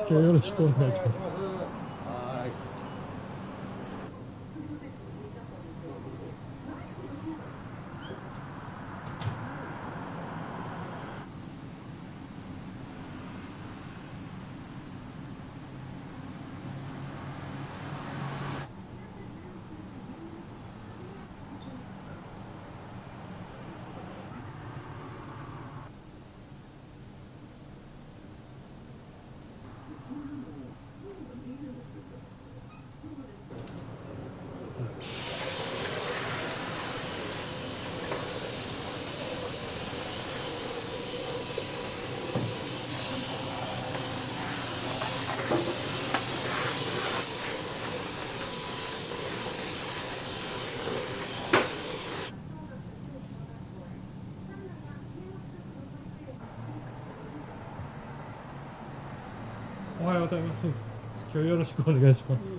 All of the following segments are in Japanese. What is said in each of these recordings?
今日よろしくお願いします。おはようございます。今日よろしくお願いします。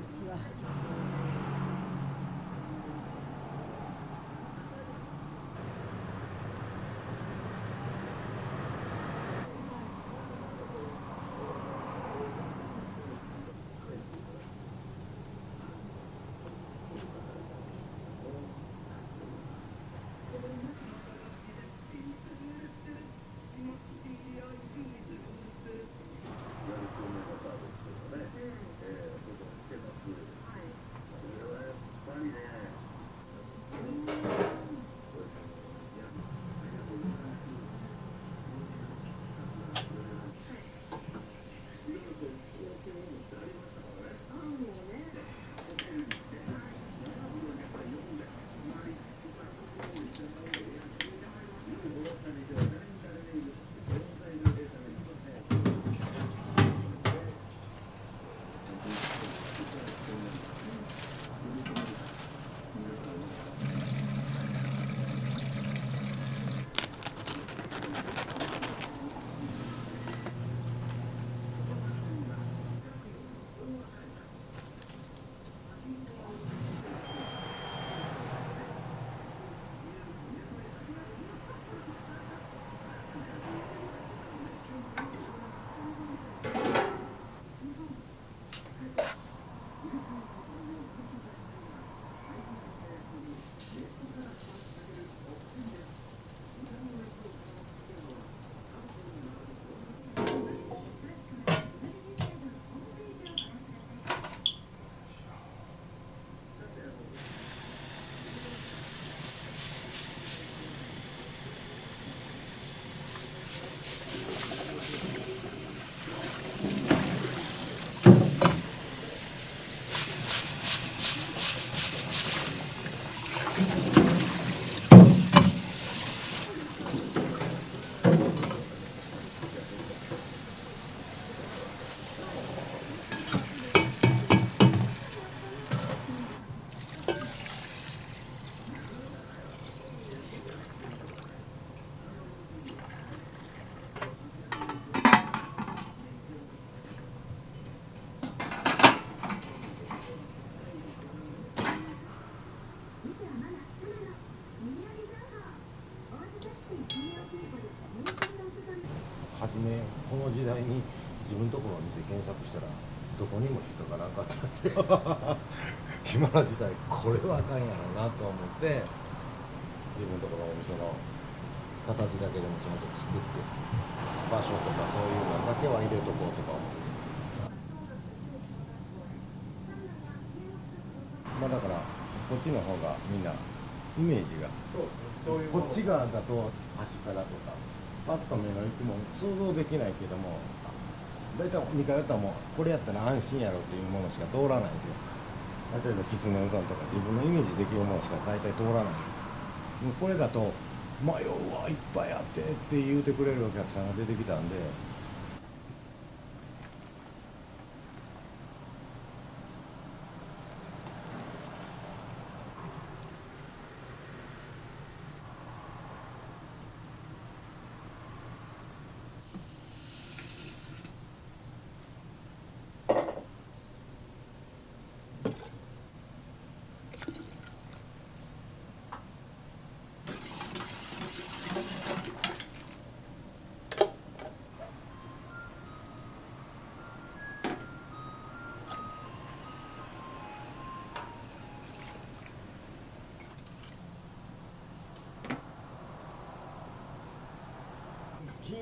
初めこの時代に自分のところの店検索したらどこにも引っかからなかったんですよ今の時代これはあかんやろなと思って自分のところのお店の形だけでもちゃんと作って場所とかそういうのだけは入れとこうとか思ってまあだからこっちの方がみんなイメージがこっち側だと端からとかパッと目の行くもん想像できないけども大体2回やったらもうこれやったら安心やろっていうものしか通らないんですよ。例えばきつねうどんとか自分のイメージできるものしか大体通らないんですよ。これだと迷うわいっぱいあってって言うてくれるお客さんが出てきたんで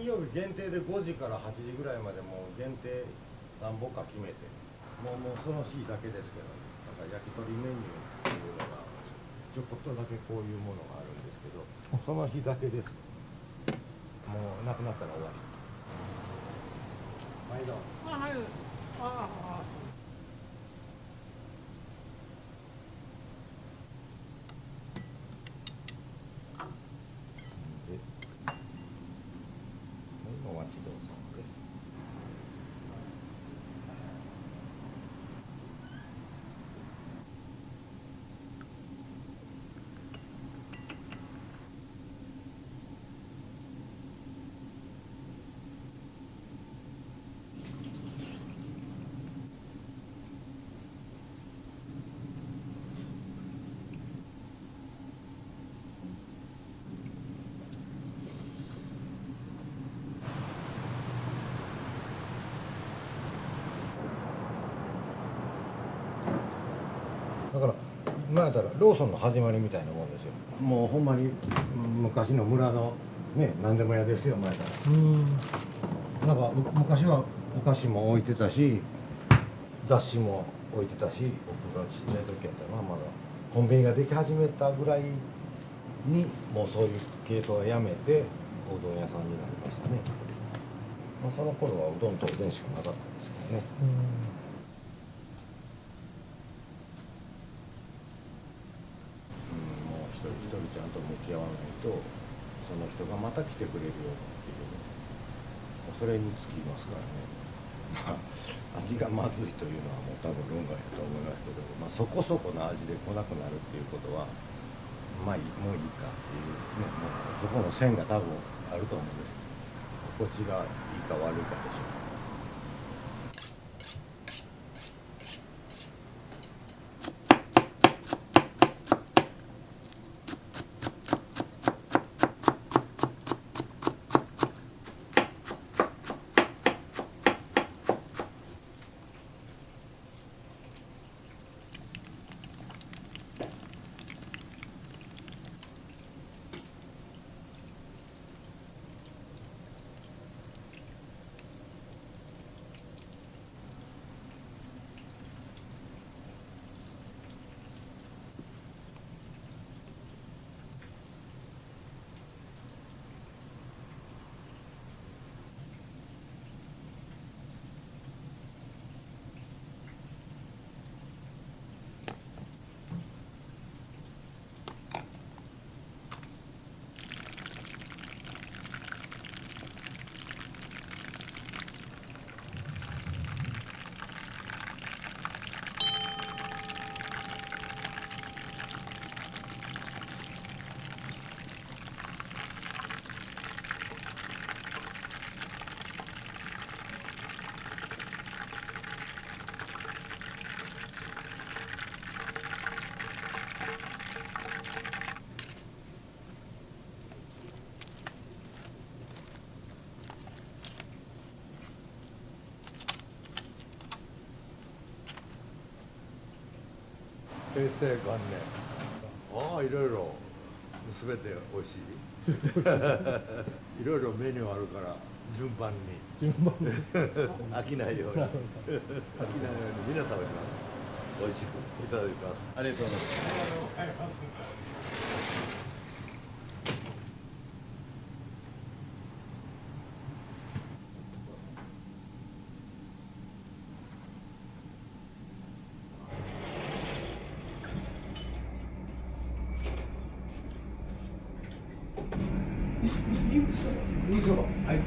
曜日限定で5時から8時ぐらいまでもう限定何本か決めてもうその日だけですけど、だから焼き鳥メニューっていうのがちょこっとだけこういうものがあるんですけど、その日だけです。もうなくなったら終わり。毎度。あ、はい。ああ。で、お待ちどうさまです。だから今やったらローソンの始まりみたいなもんですよ。もうほんまに昔の村のね、何でも屋ですよ前から。なんか昔はお菓子も置いてたし雑誌も置いてたし、僕がちっちゃい時やったらまだコンビニができ始めたぐらいにもうそういう系統はやめておうどん屋さんになりましたね。まあ、その頃はうどんとおでんしかなかったですけどね。もう一人一人ちゃんと向き合わないとその人がまた来てくれるよっていうそれにつきますからね。まあ味がまずいというのはもう多分論外だと思いますけど、まあ、そこそこの味で来なくなるっていうことはまあもういいかっていうね、もうそこの線が多分あると思うんですけど、こっちがいいか悪いかでしょう。平成元年。ああ、いろいろ全て美味しい。いろいろメニューあるから順番に飽きないように飽きないようにみんな食べます。美味しくいただきます。ありがとうございます。ありがとうございます。味噌。はい。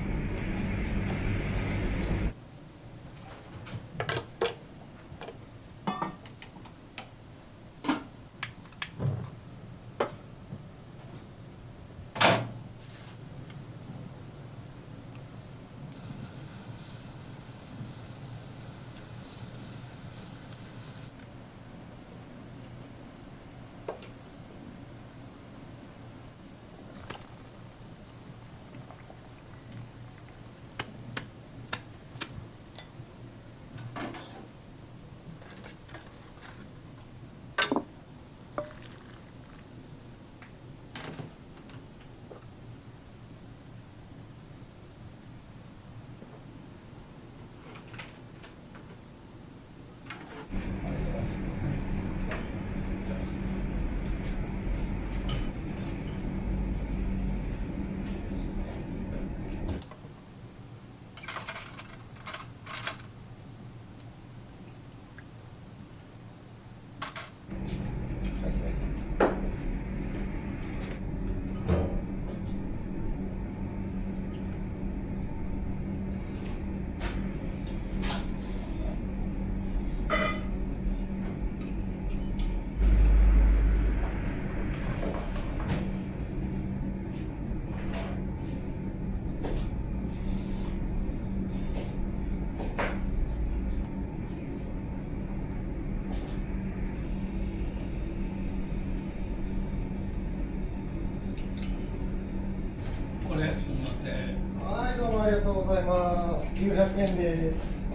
ます900円です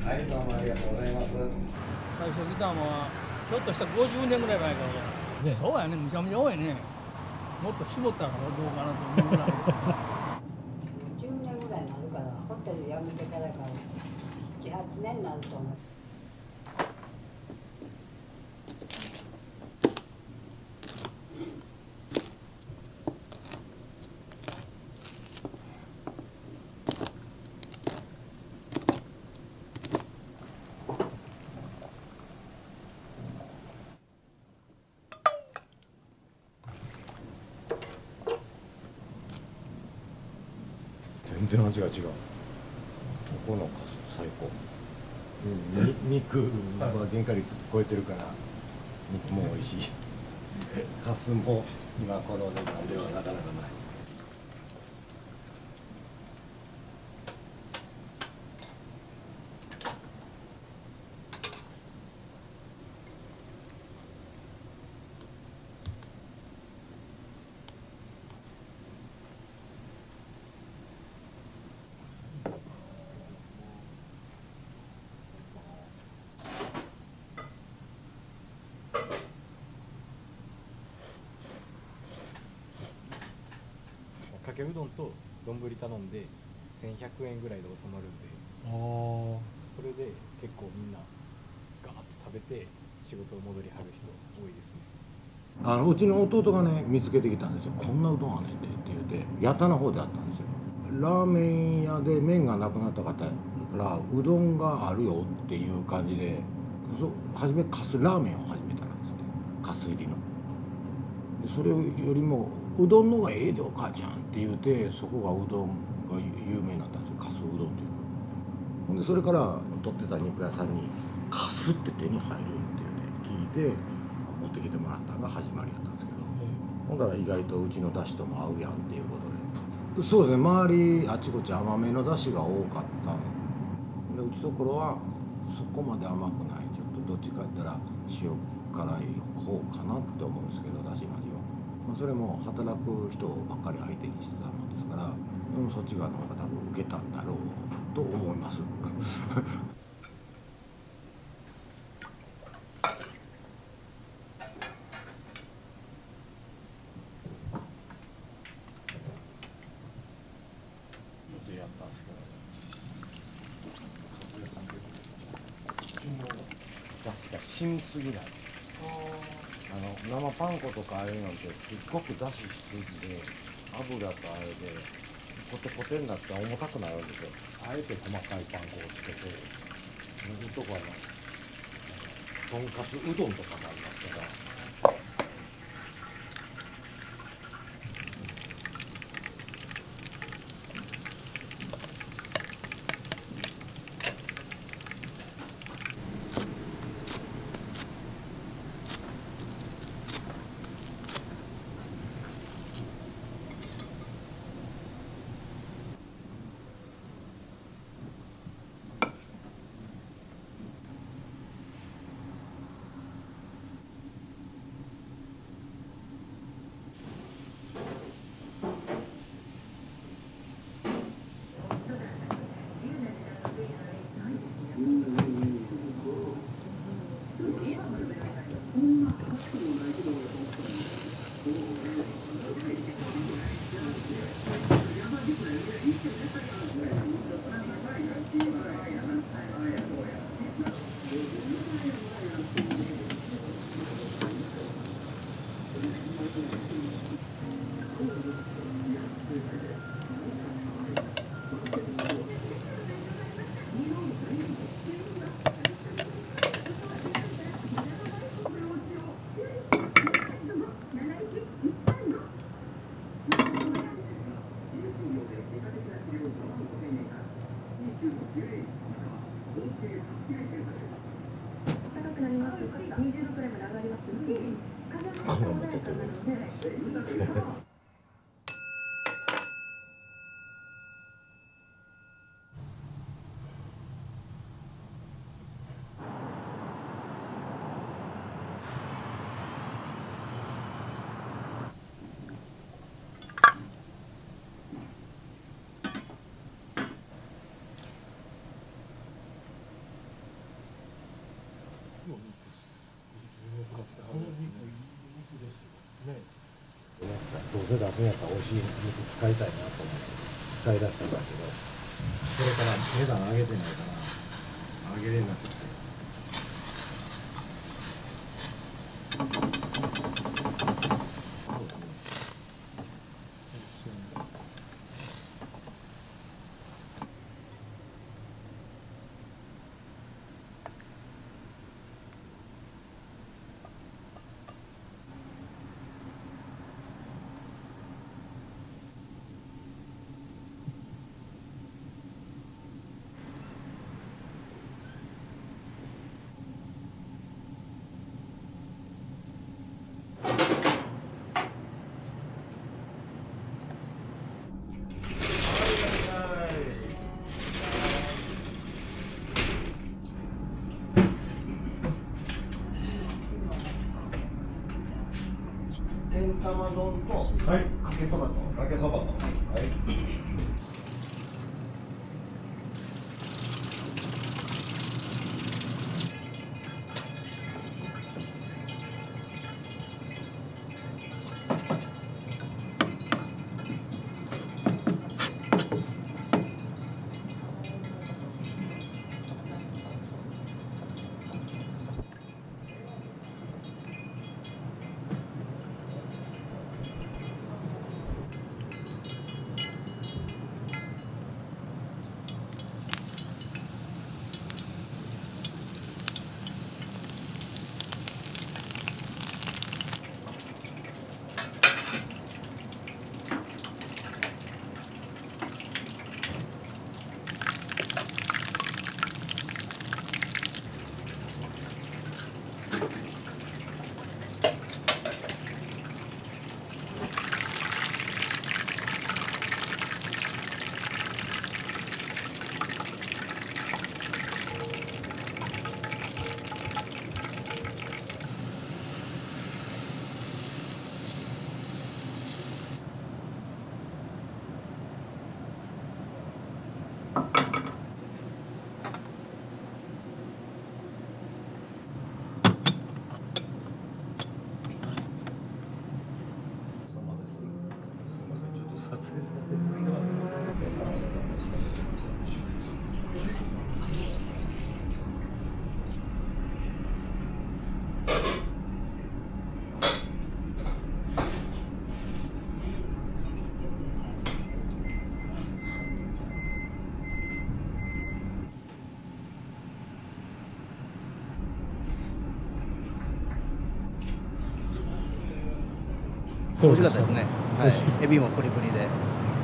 はい、どうもありがとうございます。最初来たのはひょっとしたら50年ぐらい前かな、ね、そうやね、むちゃむちゃ多いね。もっと絞ったらどうかなと思うぐらい10年ぐらいになるから、ホテル辞めてからから7、8年になると思う。全然味が違う。ここのカス最高。肉は原価率超えてるから肉も美味しい。カスも今この値段ではなかなかない。かけうどんと丼頼んで1100円ぐらいで収まるんで、それで結構みんなガーッと食べて仕事戻りはる人多いですね。うちの弟がね見つけてきたんですよ。こんなうどんあんねんでって言って八田の方であったんですよ。ラーメン屋で麺がなくなった方からうどんがあるよっていう感じで、初めカスラーメンを始めたんですって、カス入りの。でそれよりもうどんの方がええでお母ちゃんって言うて、そこがうどんが有名になったんですよ、カスうどんっていう。ほんでそれから取ってた肉屋さんに「カスって手に入るん?」っていうね聞いて持ってきてもらったのが始まりだったんですけど、ほんだら意外とうちのだしとも合うやんっていうことで、そうですね、周りあちこち甘めのだしが多かったんで、うちのところはそこまで甘くない、ちょっとどっちかやったら塩辛い方かなって思うんですけど、だしの味は。それも働く人ばっかり相手にしてたもんですから、そっち側の方が多分受けたんだろうと思います。でやったんですけど、だしが染みすぎない。生パン粉とかああいうのってすっごくだししすぎて油とあれでコテコテになって重たくなるんですよ。あえて細かいパン粉をつけて塗るとこはとんかつうどんとかもありますから。この元というどうせ出すんやったら美味しい肉使いたいなと思って使い出したんだけど、それから値段上げてないから上げれなくて。天玉丼と、はい、かけそばと、かけそばと、はい。美味しかったですね。はい。エビもプリプリで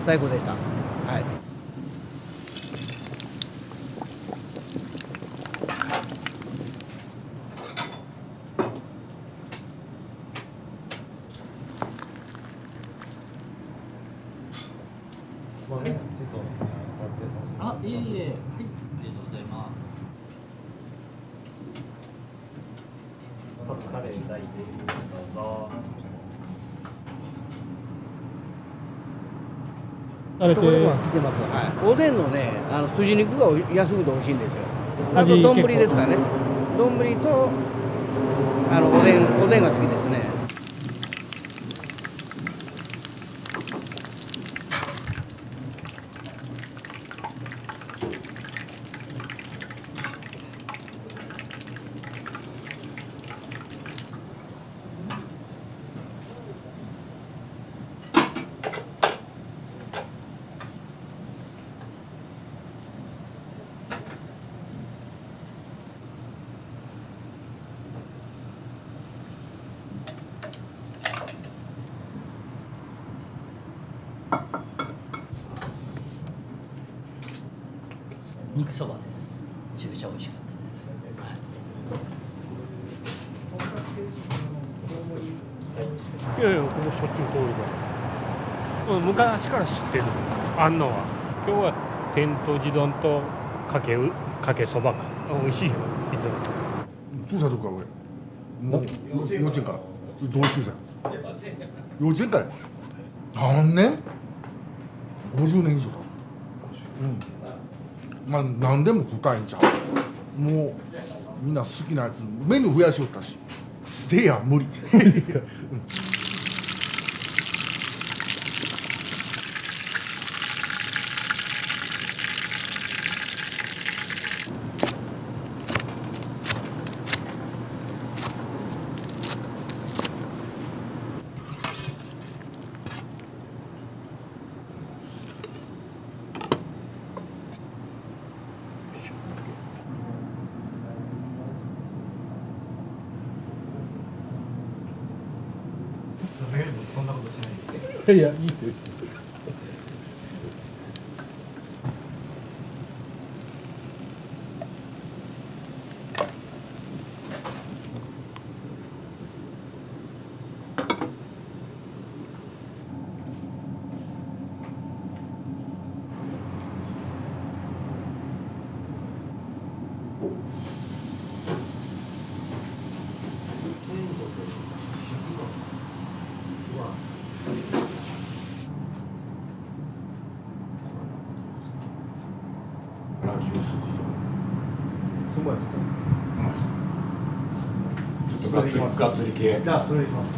最高でした。はい。すみません、ちょっと撮影させてもらってます。あ、いえいえ、はい、ありがとうございます。カツカレー大です。どうぞ。あれってところが来てます。はい。おでんのね、筋肉が安くて美味しいんですよ。あと味丼ですかね。丼とおでんが好きですね。肉そばです。めちゃくちゃ美味しかったです。いやいや、ここそっちの通りだ。うん、昔から知ってる。あんのは。今日は天と地丼とかけそばか。美味しいよ。いつも。小さい時から俺。もう幼稚園から。同級生。幼稚園から。何年？50年以上だ。まあ何でも食ったらいいんちゃう。もうみんな好きなやつメニュー増やしよったし。せや無理。ですか。さすがに僕そんなことしないです。いやいいっすよ。そばですか。ちょっとがっつり系。じゃあそれにします。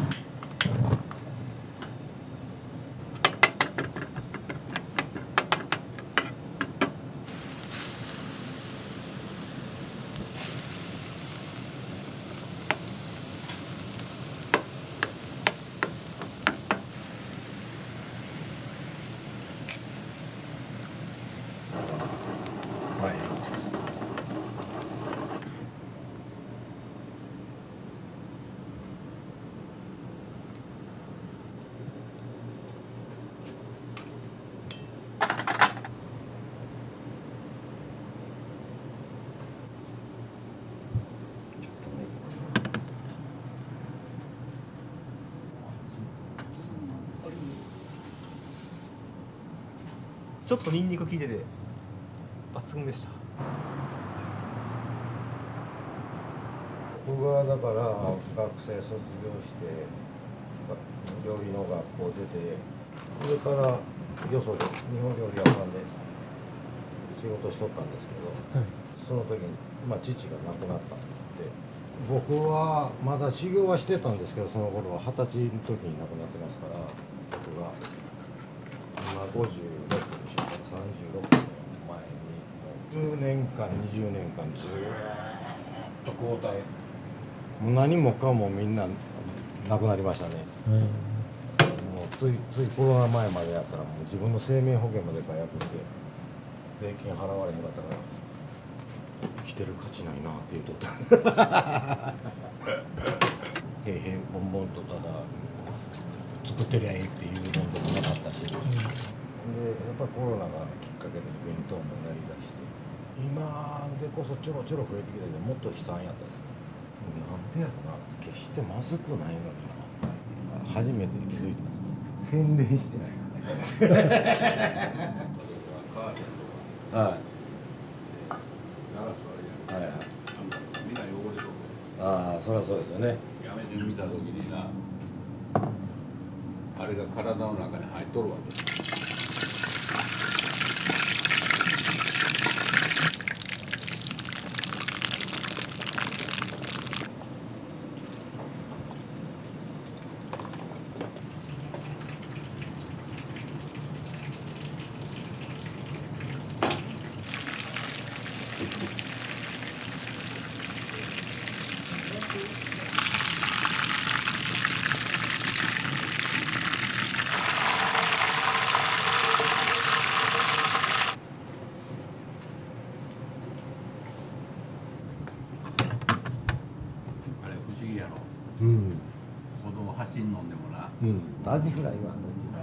ちょっとニンニク効いてて抜群でした。僕はだから学生卒業して料理の学校出て、それからよそで日本料理屋さんで仕事しとったんですけど、その時に、父が亡くなったんで、僕はまだ修行はしてたんですけど、その頃は20歳の時に亡くなってますから、僕が今56でしょうから36年前にもう10年間20年間ずーっと交代、もう何もかもみんななくなりましたね。もうついコロナ前までやったらもう自分の生命保険まで解約して税金払われへんかったから生きてる価値ないなって言うとった平々ボンボンとただ作ってりゃええっていうもんでもなかったし、でやっぱりコロナがきっかけでイベントもやりだして、今でこそちょろちょろ増えてきたけどもっと悲惨やったですね。なんでやろな、決してまずくないのにな、初めて気づいたんです。宣伝してないはいはいはい。ああ、そりゃそうですよね。やめてみた時にな、あれが体の中に入っとるわけ。うん。歩道走んのんでもな、アジフライはどっちだ。